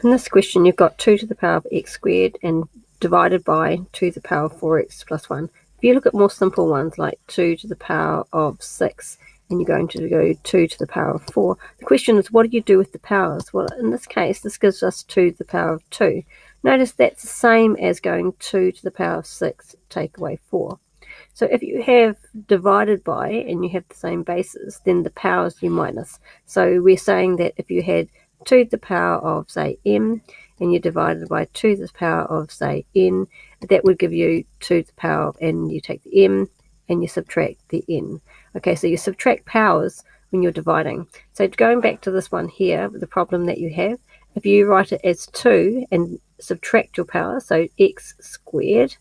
In this question, you've got 2 to the power of x squared and divided by 2 to the power of 4x plus 1. If you look at more simple ones like 2 to the power of 6 and you're going to go 2 to the power of 4, the question is, what do you do with the powers? Well, in this case, this gives us 2 to the power of 2. Notice that's the same as going 2 to the power of 6, take away 4. So if you have divided by and you have the same bases, then the powers you minus. So we're saying that if you had 2 to the power of, say, m, and you divided by 2 to the power of, say, n, that would give you 2 to the power of, and you take the m and you subtract the n. Okay, so you subtract powers when you're dividing. So going back to this one here, the problem that you have, if you write it as 2 and subtract your power, so x squared,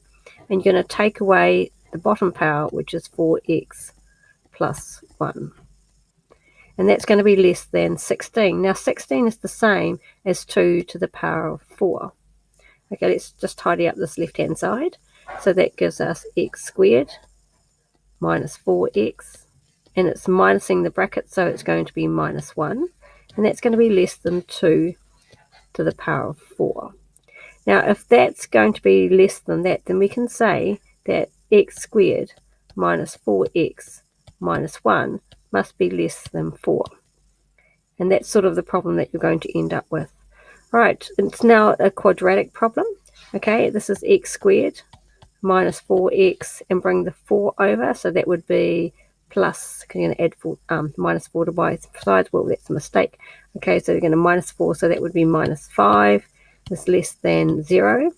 and you're going to take away the bottom power, which is 4x plus 1. And that's going to be less than 16. Now, 16 is the same as 2 to the power of 4. Okay, let's just tidy up this left-hand side. So that gives us x squared minus 4x. And it's minusing the bracket, so it's going to be minus 1. And that's going to be less than 2 to the power of 4. Now, if that's going to be less than that, then we can say that x squared minus 4x minus 1 must be less than 4. And that's sort of the problem that you're going to end up with. Right, it's now a quadratic problem. Okay, this is x squared minus 4x and bring the 4 over. So that would be plus, you're going to add 4, minus 4 to both sides. Well, that's a mistake. Okay, so you're going to minus 4, so that would be minus 5 is less than 0.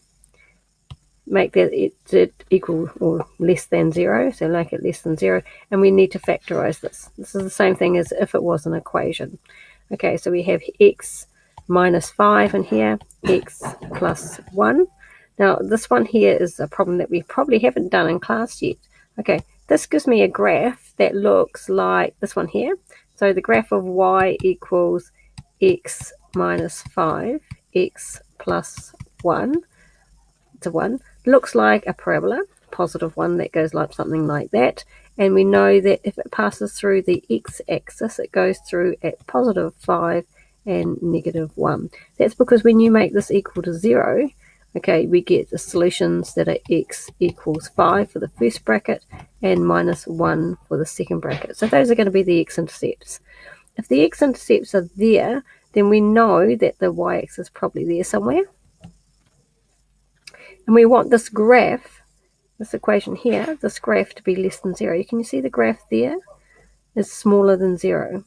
Make that it equal or less than 0, so make it less than 0, and we need to factorize this. This is the same thing as if it was an equation. Okay, so we have x minus 5 in here, x plus 1. Now, this one here is a problem that we probably haven't done in class yet. Okay, this gives me a graph that looks like this one here. So the graph of y equals x minus 5, x plus 1 to 1. Looks like a parabola, positive one, that goes like something like that. And we know that if it passes through the x-axis, it goes through at positive 5 and negative 1. That's because when you make this equal to 0, okay, we get the solutions that are x equals 5 for the first bracket and minus 1 for the second bracket. So those are going to be the x-intercepts. If the x-intercepts are there, then we know that the y-axis is probably there somewhere. And we want this graph, this equation here, this graph to be less than 0. Can you see the graph there is smaller than 0?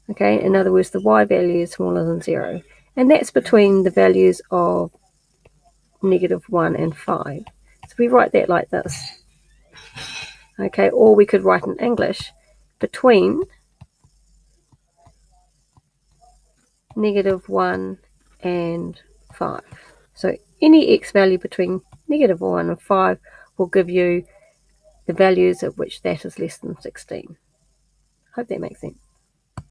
Okay, in other words, the y value is smaller than 0. And that's between the values of negative 1 and 5. So we write that like this. Okay, or we could write in English, between negative 1 and 5. So any x value between negative 1 and 5 will give you the values at which that is less than 16. Hope that makes sense.